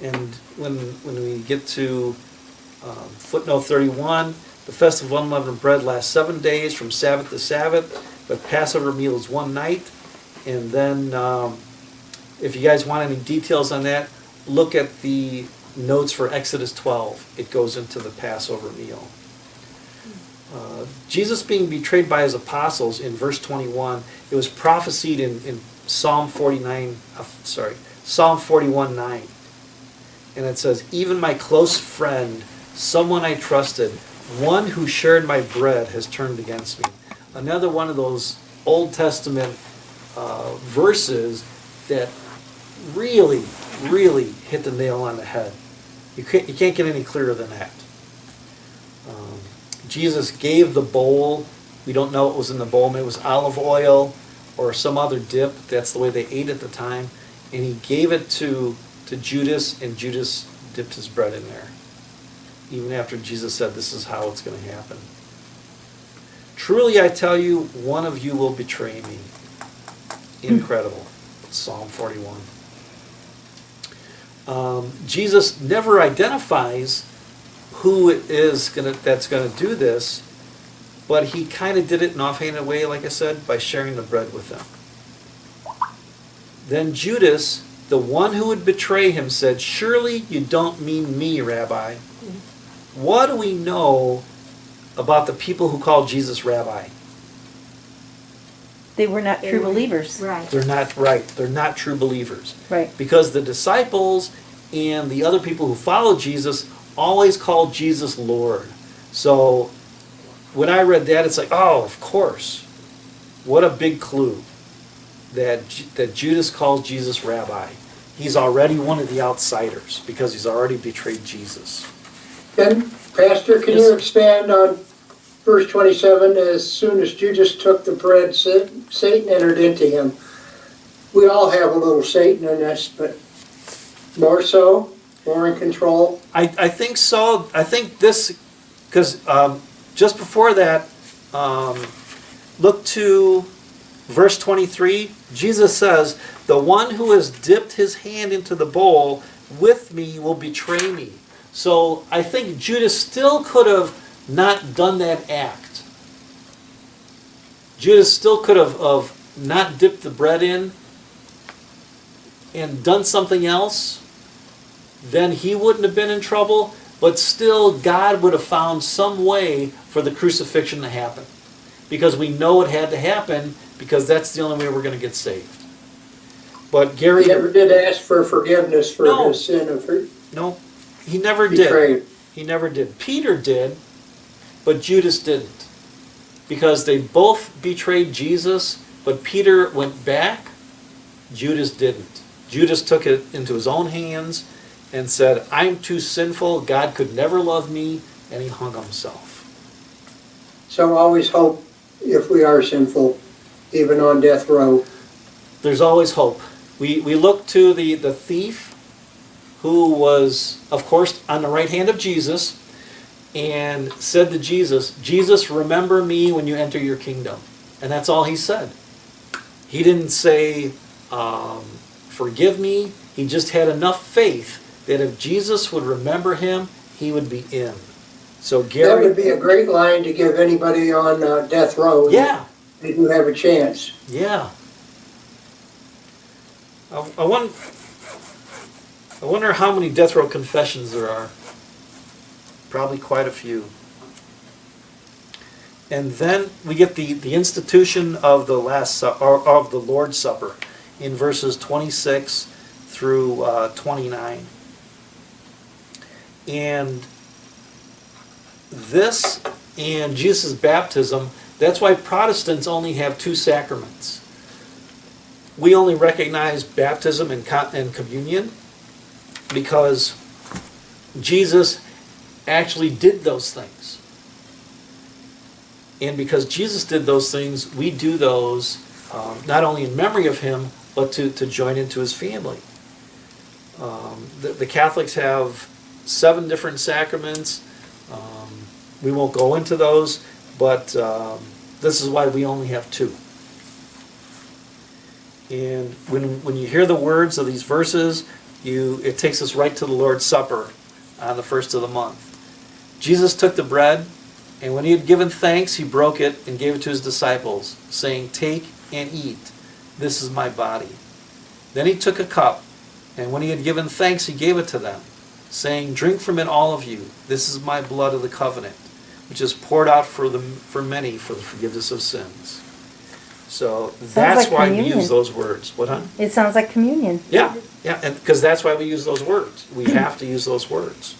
And when we get to footnote 31, the festival of unleavened bread lasts 7 days from Sabbath to Sabbath, but Passover meal is one night. And then if you guys want any details on that, look at the notes for Exodus 12. It goes into the Passover meal. Jesus being betrayed by his apostles in verse 21, it was prophesied in Psalm 41:9. And it says, even my close friend, someone I trusted, one who shared my bread has turned against me. Another one of those Old Testament verses that really, really hit the nail on the head. You can't get any clearer than that. Jesus gave the bowl. We don't know what was in the bowl. Maybe it was olive oil or some other dip. That's the way they ate at the time. And he gave it to Judas, and Judas dipped his bread in there. Even after Jesus said, this is how it's going to happen. Truly I tell you, one of you will betray me. Incredible. Psalm 41. Jesus never identifies who it is that's going to do this, but he kind of did it in an offhanded way, like I said, by sharing the bread with them. Then Judas, the one who would betray him, said, surely you don't mean me, Rabbi. What do we know about the people who called Jesus Rabbi? They were not true believers. Right. They're not right. They're not true believers. Right. Because the disciples and the other people who followed Jesus always called Jesus Lord. So when I read that, it's like, oh, of course. What a big clue that Judas calls Jesus Rabbi. He's already one of the outsiders because he's already betrayed Jesus. And Pastor, can you expand on verse 27? As soon as Judas took the bread, Satan entered into him. We all have a little Satan in us, but more so, more in control. I think so. I think this, because just before that, look to verse 23. Jesus says, the one who has dipped his hand into the bowl with me will betray me. So I think Judas still could have not done that act. Judas still could have not dipped the bread in and done something else. Then he wouldn't have been in trouble, but still God would have found some way for the crucifixion to happen. Because we know it had to happen, because that's the only way we're going to get saved. But Gary... He never did ask for forgiveness for his sin of No, he never betrayed. did. He never did. Peter did, but Judas didn't. Because they both betrayed Jesus, but Peter went back, Judas didn't. Judas took it into his own hands and said, I'm too sinful, God could never love me, and he hung himself. So always hope if we are sinful, even on death row. There's always hope. We look to the thief who was, of course, on the right hand of Jesus and said to Jesus, Jesus, remember me when you enter your kingdom. And that's all he said. He didn't say, forgive me. He just had enough faith that if Jesus would remember him, he would be in. So Gary, That would be a great line to give anybody on death row. Yeah. They do have a chance. Yeah. I wonder how many death row confessions there are. Probably quite a few. And then we get the institution of the of the Lord's Supper in verses 26 through 29. And this and Jesus' baptism, that's why Protestants only have two sacraments. We only recognize baptism and communion because Jesus actually did those things. And because Jesus did those things, we do those not only in memory of him, but to join into his family. The Catholics have 7 different sacraments. We won't go into those, but this is why we only have 2. And when you hear the words of these verses, it takes us right to the Lord's Supper on the first of the month. Jesus took the bread, and when he had given thanks, he broke it and gave it to his disciples, saying, "Take and eat. This is my body." Then he took a cup, and when he had given thanks, he gave it to them, saying, "Drink from it, all of you. This is my blood of the covenant, which is poured out for many for the forgiveness of sins." So that's like why we communion. use those words. What, huh? It sounds like communion. Yeah, and because that's why we use those words. We have to use those words.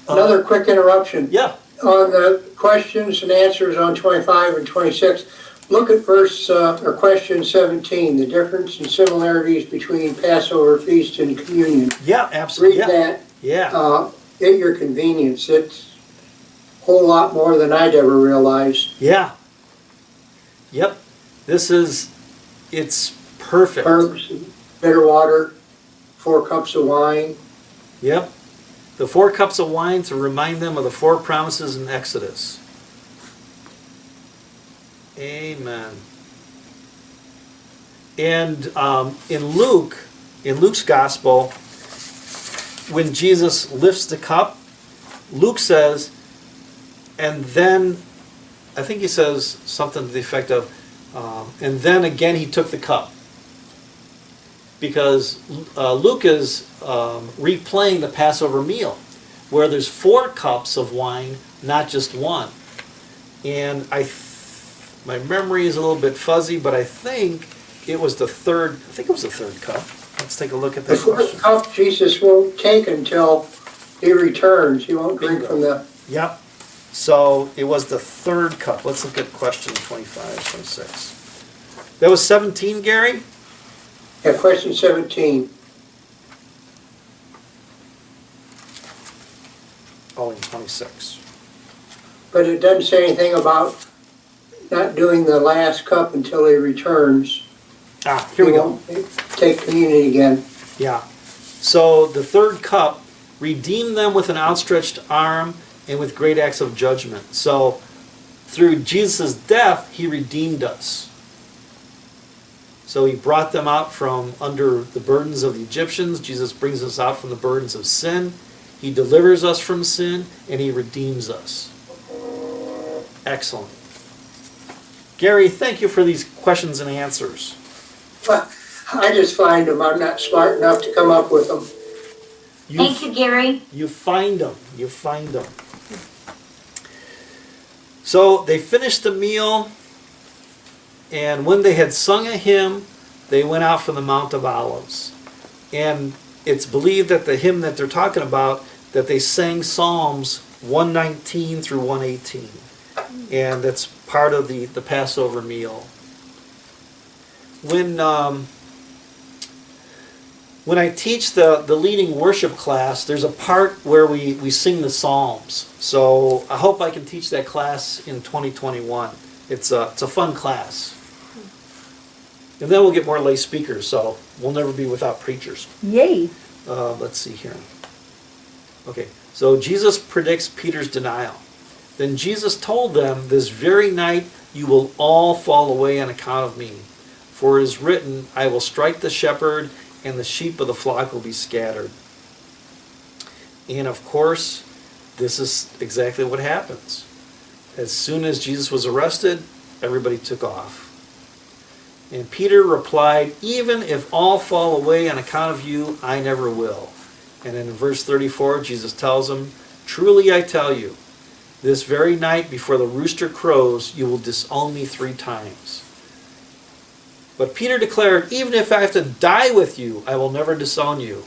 Another quick interruption. Yeah. On the questions and answers on 25 and 26, look at question 17, the difference and similarities between Passover feast and communion. Yeah, absolutely. Read that Yeah. at your convenience. It's a whole lot more than I'd ever realized. Yeah. Yep. It's perfect. Herbs, bitter water, 4 cups of wine. Yep. The 4 cups of wine to remind them of the 4 promises in Exodus. Amen. And in Luke's gospel, when Jesus lifts the cup, Luke says, and then, I think he says something to the effect of, and then again he took the cup. Because Luke is replaying the Passover meal, where there's 4 cups of wine, not just 1. And my memory is a little bit fuzzy, but I think it was the third cup. Let's take a look at The that 4th question. cup Jesus won't take until he returns. He won't drink Bingo. from the... Yep. So it was the 3rd cup. Let's look at question 25, 26. That was 17, Gary? Yeah, question 17. Oh, and 26. But it doesn't say anything about not doing the last cup until he returns. Ah, here we He go. won't take communion again. Yeah. So the 3rd cup redeemed them with an outstretched arm and with great acts of judgment. So through Jesus' death, he redeemed us. So he brought them out from under the burdens of the Egyptians. Jesus brings us out from the burdens of sin. He delivers us from sin, and he redeems us. Excellent. Gary, thank you for these questions and answers. But I just find them. I'm not smart enough to come up with them. Thank you, Gary. You find them. You find them. So they finished the meal, and when they had sung a hymn, they went out from the Mount of Olives. And it's believed that the hymn that they're talking about, that they sang Psalms 119 through 118. And that's part of the Passover meal. When I teach the leading worship class, there's a part where we sing the Psalms. So I hope I can teach that class in 2021. It's a fun class. And then we'll get more lay speakers, so we'll never be without preachers. Yay. Let's see here. Okay, so Jesus predicts Peter's denial. Then Jesus told them, "This very night you will all fall away on account of me. For it is written, I will strike the shepherd, and the sheep of the flock will be scattered." And of course, this is exactly what happens. As soon as Jesus was arrested, everybody took off. And Peter replied, "Even if all fall away on account of you, I never will." And in verse 34, Jesus tells him, "Truly I tell you, this very night before the rooster crows, you will disown me 3 times. But Peter declared, "Even if I have to die with you, I will never disown you."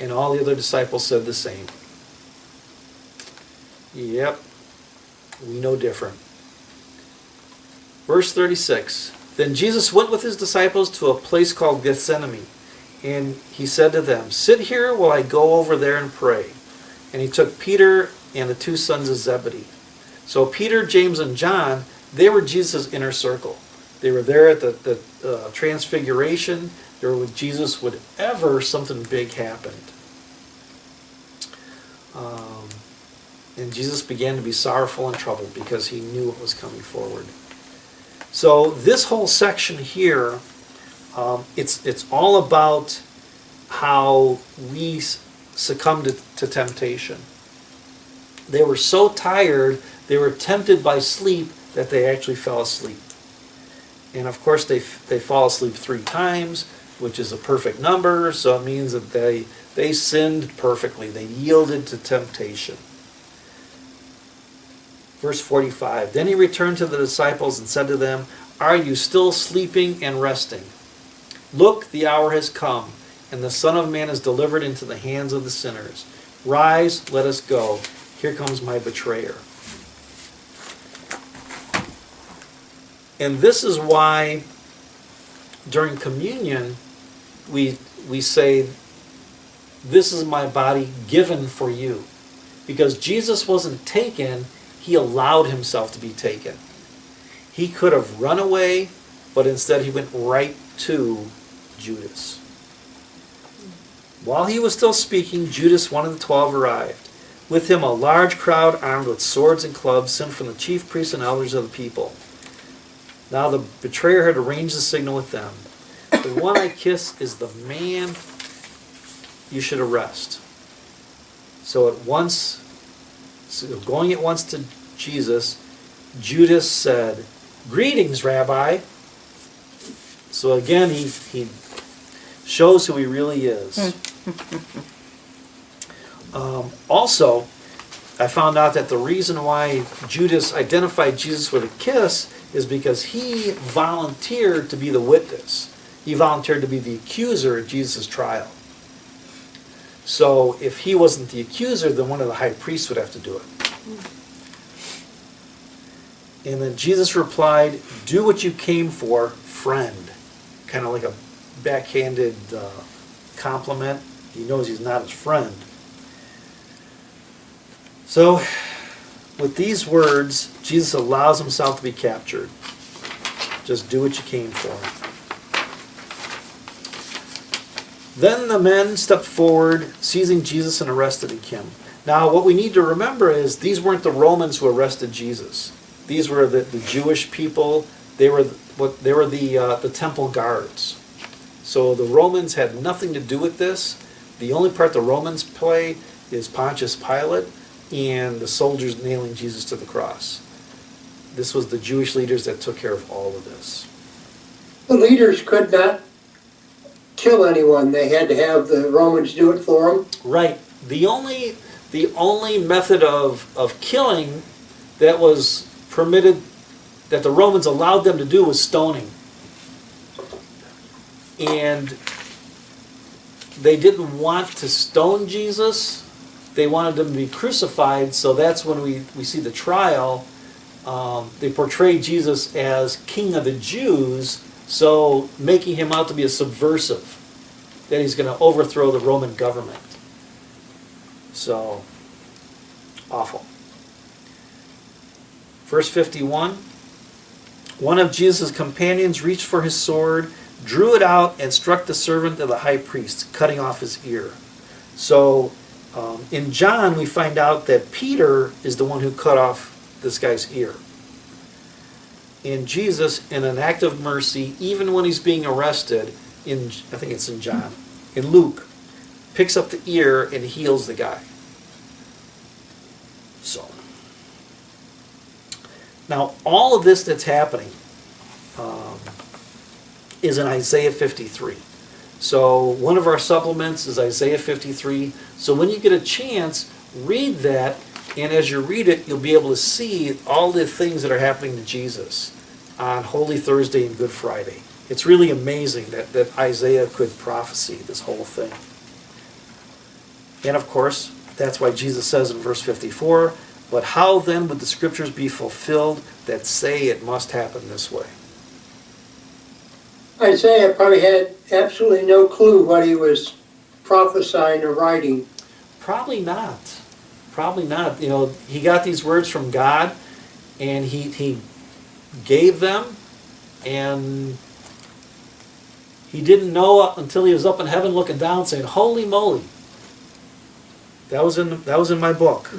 And all the other disciples said the same. Yep, we know different. Verse 36, Then Jesus went with his disciples to a place called Gethsemane, and he said to them, "Sit here while I go over there and pray." And he took Peter and the 2 sons of Zebedee. So Peter, James, and John, they were Jesus' inner circle. They were there at the Transfiguration. They were with Jesus whenever something big happened. And Jesus began to be sorrowful and troubled because he knew what was coming forward. So this whole section here It's all about how we succumb to temptation. They were so tired, they were tempted by sleep that they actually fell asleep. And of course they fall asleep 3 times, which is a perfect number, so it means that they sinned perfectly. They yielded to temptation. Verse 45, then he returned to the disciples and said to them, are you still sleeping and resting? Look, the hour has come, and the Son of Man is delivered into the hands of the sinners. Rise, let us go. Here comes my betrayer. And this is why during communion we say, this is my body given for you. Because Jesus wasn't taken, he allowed himself to be taken. He could have run away, but instead he went right to Judas. While he was still speaking, Judas, one of the 12, arrived. With him a large crowd armed with swords and clubs sent from the chief priests and elders of the people. Now the betrayer had arranged the signal with them. The one I kiss is the man you should arrest. So going at once to Jesus, Judas said, greetings, Rabbi. So again, he shows who he really is. Also, I found out that the reason why Judas identified Jesus with a kiss is because he volunteered to be the witness. He volunteered to be the accuser at Jesus' trial. So if he wasn't the accuser, then one of the high priests would have to do it. And then Jesus replied, do what you came for, friend. Kind of like a backhanded compliment. He knows he's not his friend. So, with these words, Jesus allows himself to be captured. Just do what you came for. Then the men stepped forward, seizing Jesus and arrested him. Now, what we need to remember is these weren't the Romans who arrested Jesus. These were the Jewish people. They were the temple guards. So the Romans had nothing to do with this. The only part the Romans play is Pontius Pilate and the soldiers nailing Jesus to the cross. This was the Jewish leaders that took care of all of this. The leaders could not kill anyone. They had to have the Romans do it for them. Right. The only method of killing that was permitted, that the Romans allowed them to do, was stoning. And they didn't want to stone Jesus. They wanted him to be crucified, so that's when we see the trial. They portray Jesus as king of the Jews, so making him out to be a subversive, that he's going to overthrow the Roman government. So, awful. Verse 51, one of Jesus' companions reached for his sword, drew it out, and struck the servant of the high priest, cutting off his ear. So, in John, we find out that Peter is the one who cut off this guy's ear. And Jesus, in an act of mercy, even when he's being arrested, I think it's in John, in Luke, picks up the ear and heals the guy. So, now all of this that's happening is in Isaiah 53. So one of our supplements is Isaiah 53. So when you get a chance, read that, and as you read it, you'll be able to see all the things that are happening to Jesus on Holy Thursday and Good Friday. It's really amazing that Isaiah could prophesy this whole thing. And of course, that's why Jesus says in verse 54, but how then would the scriptures be fulfilled that say it must happen this way? Isaiah probably had absolutely no clue what he was prophesying or writing. Probably not. Probably not. You know, he got these words from God, and he gave them, and he didn't know until he was up in heaven looking down saying, holy moly. That was in my book.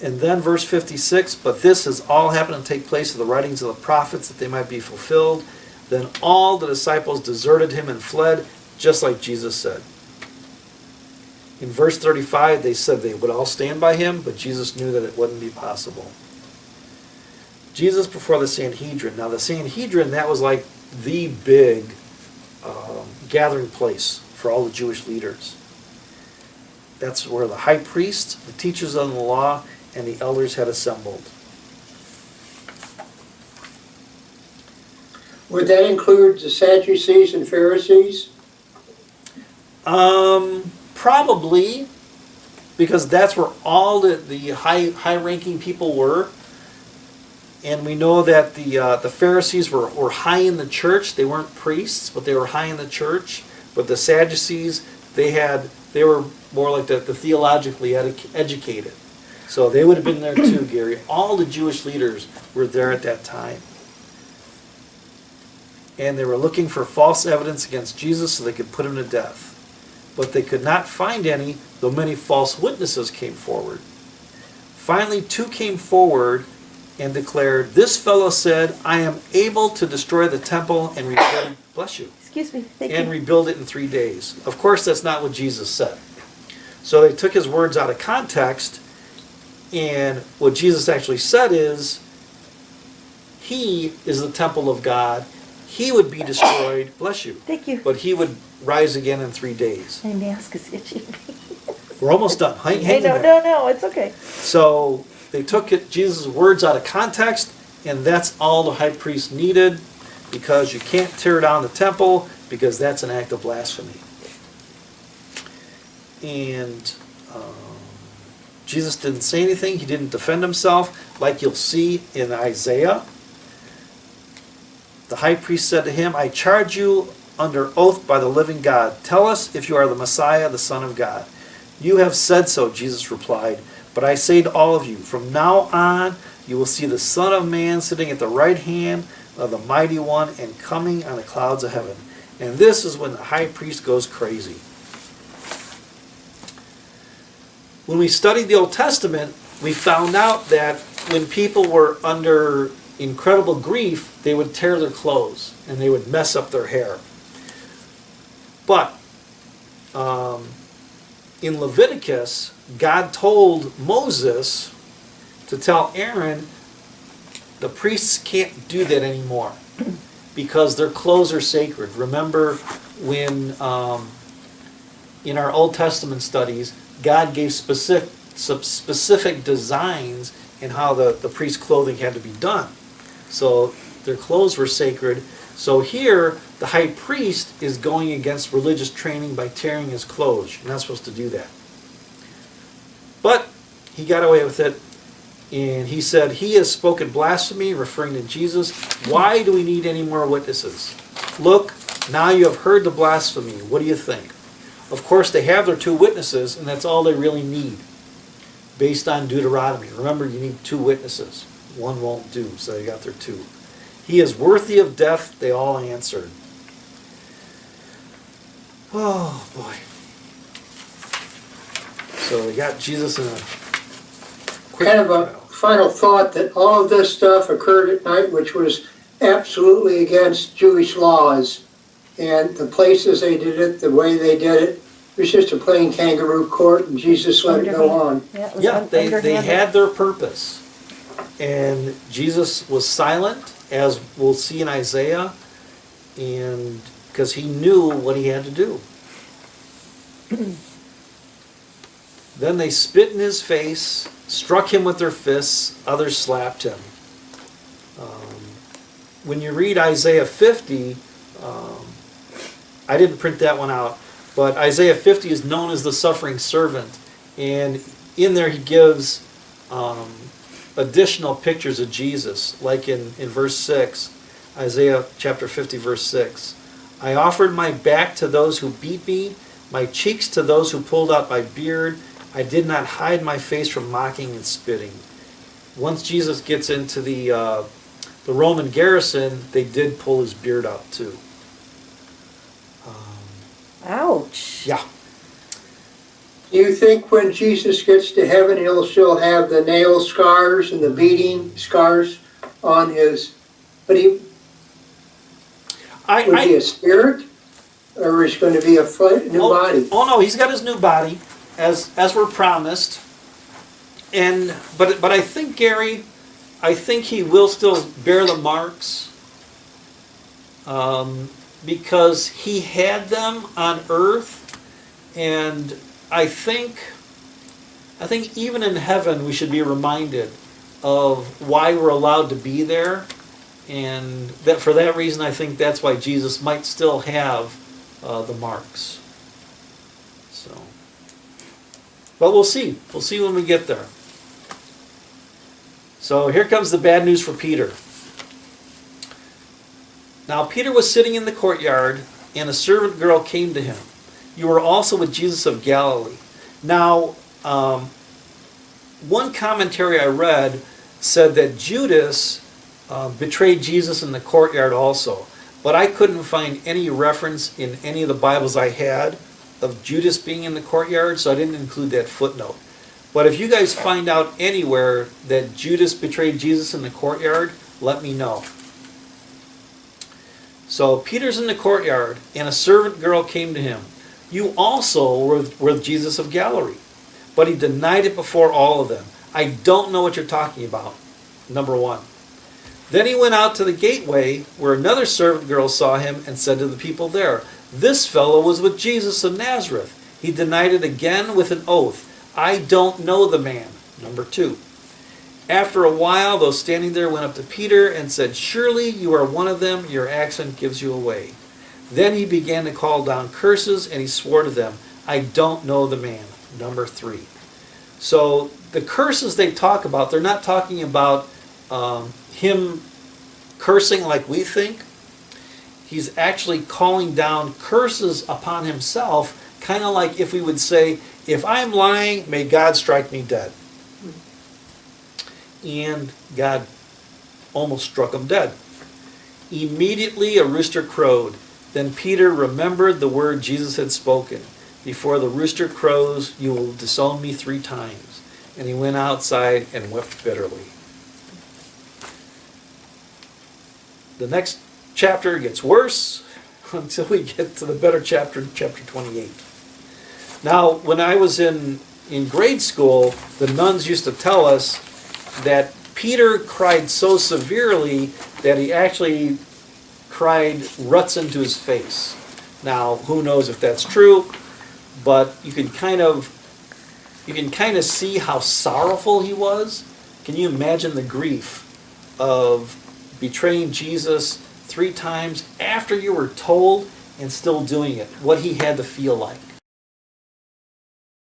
And then verse 56, but this has all happened to take place of the writings of the prophets, that they might be fulfilled. Then all the disciples deserted him and fled, just like Jesus said. In verse 35, they said they would all stand by him, but Jesus knew that it wouldn't be possible. Jesus before the Sanhedrin. Now the Sanhedrin, that was like the big gathering place for all the Jewish leaders. That's where the high priest, the teachers of the law, and the elders had assembled. Would that include the Sadducees and Pharisees? Probably, because that's where all the high-ranking people were. And we know that the Pharisees were high in the church. They weren't priests, but they were high in the church. But the Sadducees, they were more like the theologically educated. So they would have been there too, Gary. All the Jewish leaders were there at that time. And they were looking for false evidence against Jesus so they could put him to death. But they could not find any, though many false witnesses came forward. Finally, 2 came forward and declared, "This fellow said, I am able to destroy the temple and rebuild," bless you, Excuse me. Thank and you. rebuild it in 3 days. Of course, that's not what Jesus said. So they took his words out of context, and what Jesus actually said is, he is the temple of God. He would be destroyed, bless you, Thank you. but he would rise again in 3 days. My mask is itchy. We're almost done. Hang Hey, in no, there. no, it's okay. So they took Jesus' words out of context, and that's all the high priest needed, because you can't tear down the temple, because that's an act of blasphemy. And Jesus didn't say anything. He didn't defend himself, like you'll see in Isaiah. The high priest said to him, "I charge you under oath by the living God. Tell us if you are the Messiah, the Son of God." "You have said so," Jesus replied. "But I say to all of you, from now on you will see the Son of Man sitting at the right hand of the Mighty One and coming on the clouds of heaven." And this is when the high priest goes crazy. When we studied the Old Testament, we found out that when people were under incredible grief, they would tear their clothes and they would mess up their hair. But in Leviticus, God told Moses to tell Aaron, the priests can't do that anymore because their clothes are sacred. Remember when in our Old Testament studies, God gave specific designs in how the priest's clothing had to be done. So their clothes were sacred. So here, the high priest is going against religious training by tearing his clothes. You're not supposed to do that. But he got away with it. And he said, "He has spoken blasphemy," referring to Jesus. "Why do we need any more witnesses? Look, now you have heard the blasphemy. What do you think?" Of course, they have their 2 witnesses, and that's all they really need, based on Deuteronomy. Remember, you need 2 witnesses. 1 won't do, so they got their 2. "He is worthy of death," they all answered. Oh, boy. So they got Jesus in a quick Kind of a trial. final thought that all of this stuff occurred at night, which was absolutely against Jewish laws. And the places they did it, the way they did it, it was just a plain kangaroo court, and Jesus let it go on. Yeah, it was Yeah, they underhanded. had their purpose. And Jesus was silent, as we'll see in Isaiah, and because he knew what he had to do. Then they spit in his face, struck him with their fists, others slapped him. When you read Isaiah 50, I didn't print that one out, but Isaiah 50 is known as the suffering servant. And in there he gives additional pictures of Jesus, like in verse 6, Isaiah chapter 50, verse 6. "I offered my back to those who beat me, my cheeks to those who pulled out my beard. I did not hide my face from mocking and spitting." Once Jesus gets into the Roman garrison, they did pull his beard out too. Ouch. Yeah. Do you think when Jesus gets to heaven, he'll still have the nail scars and the beating scars on his, but he, would be a spirit, or is going to be a new body? Oh no, he's got his new body, as we're promised. And but I think, Gary, I think he will still bear the marks, because he had them on earth, and I think even in heaven we should be reminded of why we're allowed to be there, and that for that reason I think that's why Jesus might still have the marks. So, but we'll see. We'll see when we get there. So here comes the bad news for Peter. Now Peter was sitting in the courtyard, and a servant girl came to him. You were also with Jesus of Galilee. Now, one commentary I read said that Judas betrayed Jesus in the courtyard also. But I couldn't find any reference in any of the Bibles I had of Judas being in the courtyard, so I didn't include that footnote. But if you guys find out anywhere that Judas betrayed Jesus in the courtyard, let me know. So Peter's in the courtyard, and a servant girl came to him. You also were with Jesus of Galilee. But he denied it before all of them. I don't know what you're talking about, number one. Then he went out to the gateway, where another servant girl saw him and said to the people there, this fellow was with Jesus of Nazareth. He denied it again with an oath. I don't know the man, number two. After a while, those standing there went up to Peter and said, surely you are one of them, your accent gives you away. Then he began to call down curses, and he swore to them, I don't know the man, number three. So the curses they talk about, they're not talking about him cursing like we think. He's actually calling down curses upon himself, kind of like if we would say, if I'm lying, may God strike me dead. And God almost struck him dead. Immediately a rooster crowed. Then Peter remembered the word Jesus had spoken. Before the rooster crows, you will disown me 3 times. And he went outside and wept bitterly. The next chapter gets worse until we get to the better chapter, chapter 28. Now, when I was in grade school, the nuns used to tell us that Peter cried so severely that he actually cried ruts into his face. Now, who knows if that's true, but you can kind of see how sorrowful he was. Can you imagine the grief of betraying Jesus 3 times after you were told and still doing it? What he had to feel like.